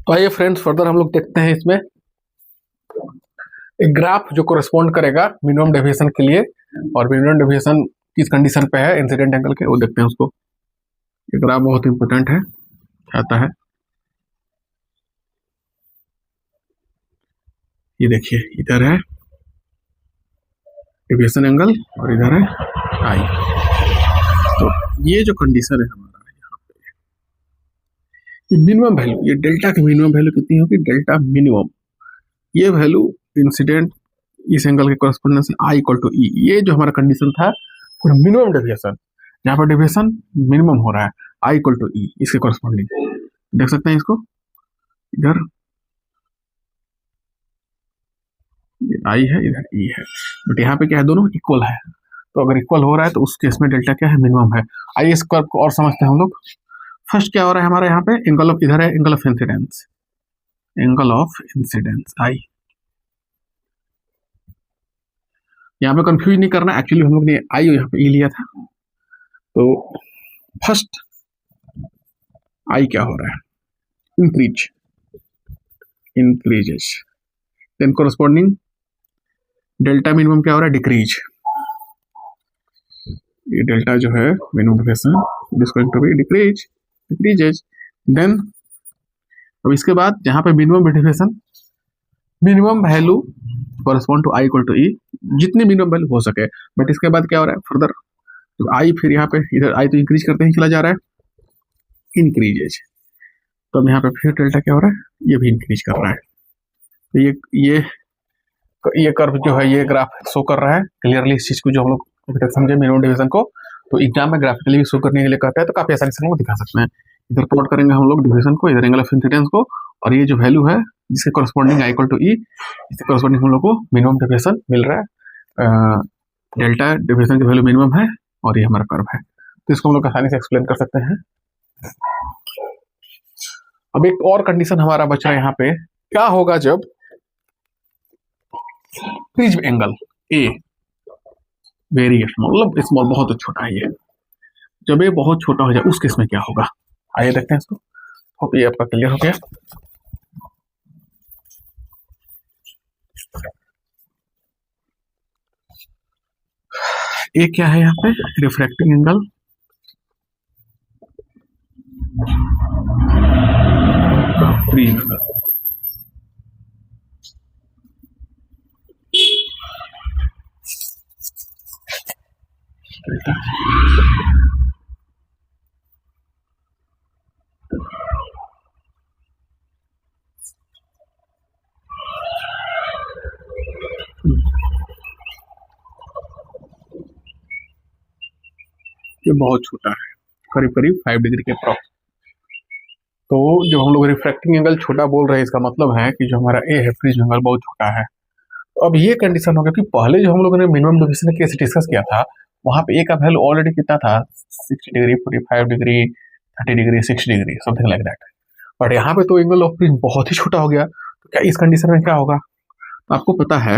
तो आइए friends, further हम लोग देखते हैं इसमें एक ग्राफ जो कोरेस्पॉन्ड करेगा मिनिमम डेविएशन के लिए, और मिनिमम डेविएशन किस कंडीशन पे है इंसिडेंट एंगल के, वो देखते हैं उसको। ये ग्राफ बहुत इंपॉर्टेंट है, आता है। ये देखिए, इधर है डेविएशन एंगल और इधर है आई। तो ये जो कंडीशन है हमारा यहाँ पे मिनिमम वैल्यू, ये डेल्टा की मिनिमम वैल्यू कितनी होगी, डेल्टा मिनिमम, ये वैल्यू इंसिडेंट इस एंगल के कॉरेस्पॉन्डेंस आई इक्वल टू ई। ये जो हमारा कंडीशन था फॉर मिनिमम डेविएशन, यहाँ पर डेविएशन मिनिमम हो रहा है, आई इक्वल टू ई, इसके कॉरेस्पॉन्डिंग देख सकते हैं इसको। इधर ये आई है, इधर ई है, बट यहाँ पे क्या है, दोनों इक्वल है। तो अगर इक्वल हो रहा है तो उस केस में डेल्टा क्या है, मिनिमम है। आइए इस कर्व को और समझते हैं हम लोग। फर्स्ट क्या हो रहा है हमारा यहाँ पे, एंगल ऑफ, इधर है angle of incidence, angle of incidence I. यहाँ पे कंफ्यूज नहीं करना, एक्चुअली हम लोग ने आई यहाँ पे ई लिया था। तो फर्स्ट आई क्या हो रहा है, increases, then corresponding delta minimum क्या हो रहा है, डिक्रीज। ये डेल्टा जो है minimum deviation is going to be decreases. Then अब इसके बाद जहाँ पे minimum deviation, minimum value correspond to I equal to E, जितनी मिनिमम वैल्यू हो सके। बट इसके बाद क्या हो रहा है फर्दर, तो आई फिर यहाँ पे इधर आई तो इंक्रीज करते ही चला जा रहा है, इंक्रीजेज। तो अब यहाँ पे फिर डेल्टा क्या हो रहा है, ये भी इंक्रीज कर रहा है। तो ये कर्व जो है, ये ग्राफ शो कर रहा है क्लियरली इस चीज को जो हम लोग अभी तक समझे मिनिमम डेविएशन को। तो एग्जाम में ग्राफिकली भी शो करने के लिए कहता है, तो काफी आसानी से हम लोग दिखा सकते हैं। इधर प्लॉट करेंगे हम लोग डेविएशन को, इधर एंगल ऑफ इंसिडेंस को, और ये जो वैल्यू है जिसके कॉरेस्पॉन्डिंग आई इक्वल टू ई, इसके कॉरेस्पॉन्डिंग हम लोग को मिनिमम डेविएशन मिल रहा है। डेल्टा डेविएशन की वैल्यू मिनिमम है और ये हमारा कर्व है, तो इसको हम लोग आसानी से एक्सप्लेन कर सकते हैं। अब एक और कंडीशन हमारा बचा है यहाँ पे, क्या होगा जब prism angle a very small, मतलब स्मॉल बहुत छोटा है, ये जब ये बहुत छोटा हो जाए उस केस में क्या होगा। आइए देखते हैं इसको। होप ये आपका क्लियर हो गया। ये क्या है यहाँ पे, रिफ्रैक्टिंग एंगल, प्रिज्म एंगल। ये बहुत छोटा है, करीब करीब 5 डिग्री के अप्रॉक्स। तो जो हम लोग रिफ्रैक्टिंग एंगल छोटा बोल रहे हैं, इसका मतलब है कि जो हमारा ए है प्रिज्म एंगल बहुत छोटा है। तो अब ये कंडीशन हो गया कि पहले जो हम लोगों ने मिनिमम डेविएशन केस डिस्कस किया था, वहां पे ए का वैल्यू ऑलरेडी कितना था, 60 degree, 45 degree, 30 degree, 6 degree, something like that. But यहाँ पे तो एंगल ऑफ प्रिज्म बहुत ही छोटा हो गया। तो क्या इस कंडीशन में क्या होगा, तो आपको पता है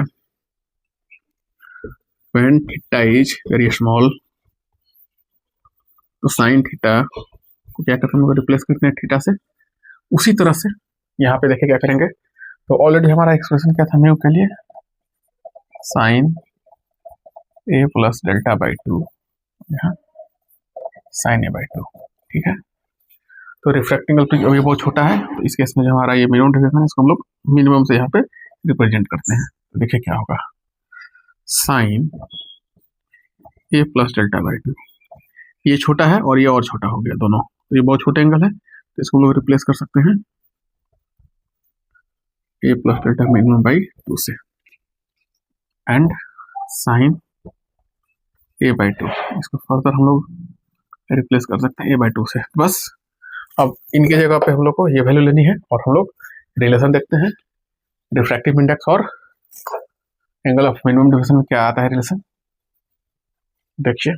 when theta is very small, तो साइन थीटा को क्या करते हैं, हम लोग रिप्लेस करते हैं थीटा से। उसी तरह से यहाँ पे देखिए क्या करेंगे, तो ऑलरेडी हमारा एक्सप्रेशन क्या था म्यू के लिए, sine A plus delta by 2, यहाँ साइन ए बाई 2, ठीक है। तो रिफ्रैक्टिंग एंगल अभी बहुत छोटा है, तो इस केस में जो हमारा ये मिनिमम डेविएशन है, इसको हम लोग मिनिमम से यहाँ पे रिप्रेजेंट करते हैं। तो देखिए क्या होगा, sine A plus delta by 2, ये छोटा है और ये और छोटा हो गया दोनों, तो ये बहुत छोटे एंगल है, तो इसको हम लोग रिप्लेस कर सकते हैं ए प्लस डेल्टा मिनिमम बाई 2 से, एंड साइन ए बाई 2, इसको फर्दर हम लोग रिप्लेस कर सकते हैं ए बाई 2 से। बस अब इनके जगह पे हम लोग को ये वैल्यू लेनी है, और हम लोग रिलेशन देखते हैं रिफ्रैक्टिव इंडेक्स और एंगल ऑफ मिनिमम डेविएशन में क्या आता है रिलेशन, देखिए।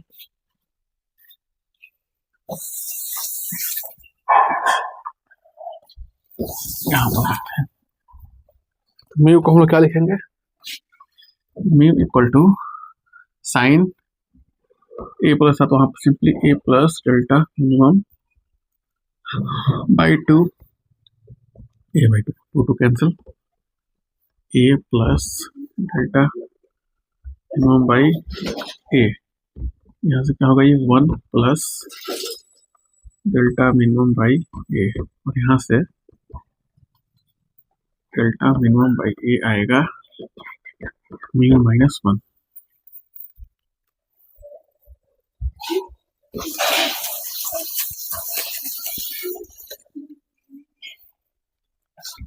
यहाँ पर देखते हैं, म्यू को हम लोग क्या लिखेंगे, mu equal to sine A plus था, तो वहाँ पर simply A plus delta minimum by 2 A by two cancel, A plus delta minimum by A, यहाँ से क्या होगा ये 1 plus delta minimum by A, और यहाँ से डेल्टा मिनिमम बाई ए आएगा mu minus 1।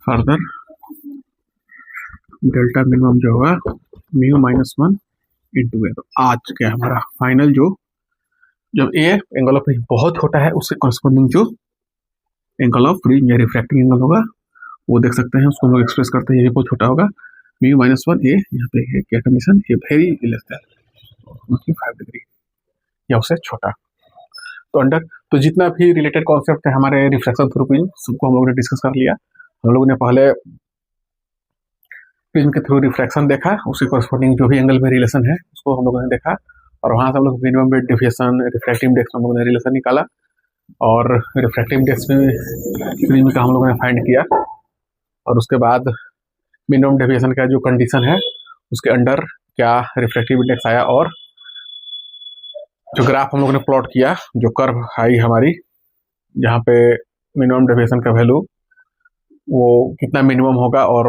Further delta minimum जो होगा म्यू माइनस 1 इंटू ए। तो आज क्या हमारा फाइनल जो जब ए एंगल ऑफ फ्रिंज बहुत छोटा है उससे कॉरस्पॉन्डिंग जो एंगल ऑफ फ्रिंज या रिफ्रैक्टिंग एंगल होगा वो देख सकते हैं, उसको हम लोग एक्सप्रेस करते हैं, ये भी बहुत छोटा होगा म्यू माइनस 1 ए। यहाँ पे है क्या condition, a very less than 5 degree या उससे छोटा। तो अंडर तो जितना भी रिलेटेड कॉन्सेप्ट है हमारे रिफ्रैक्शन थ्रू प्रिज्म सबको हम लोगों ने डिस्कस कर लिया। हम लोगों ने पहले प्रिज्म के थ्रू रिफ्रैक्शन देखा, उसके कॉरस्पॉन्डिंग जो भी एंगल में रिलेशन है उसको हम लोगों ने देखा, और वहाँ से हम लोग minimum bed deviation refractive index हम लोगों ने रिलेशन निकाला, और रिफ्रैक्टिव इंडेक्स में प्रिज्म का हम लोगों ने फाइंड किया, और उसके बाद मिनिमम डेविएशन का जो कंडीशन है उसके अंडर क्या रिफ्रैक्टिव इंडेक्स आया, और जो ग्राफ हम लोगों ने प्लॉट किया, जो कर्व आई हमारी जहाँ पे मिनिमम डेविएशन का वैल्यू वो कितना मिनिमम होगा और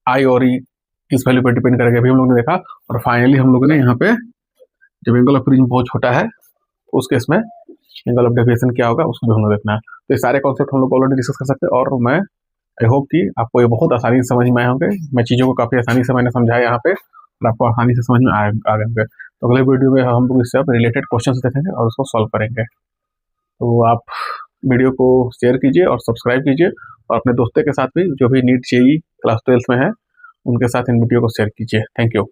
आई और ई किस वैल्यू पर डिपेंड करेगा, अभी हम लोगों ने देखा। और फाइनली हम लोगों ने यहाँ पे जब एंगल ऑफ प्रिज्म बहुत छोटा है उस केस में एंगल ऑफ डेविएशन क्या होगा उसको भी हम लोग देखना है। तो ये सारे कॉन्सेप्ट हम लोग ऑलरेडी डिस्कस कर सकते हैं, और मैं आई होप कि आपको ये बहुत आसानी से समझ में आए होंगे। मैं चीज़ों को काफ़ी आसानी से मैंने समझाया यहाँ पे, और आपको आसानी से समझ में आ गए होंगे। तो अगले वीडियो में हम लोग इससे रिलेटेड क्वेश्चन देखेंगे और उसको सॉल्व करेंगे। तो आप वीडियो को शेयर कीजिए और सब्सक्राइब कीजिए, और अपने दोस्तों के साथ भी जो भी नीट जेईई क्लास 12 में है उनके साथ इन वीडियो को शेयर कीजिए। Thank you.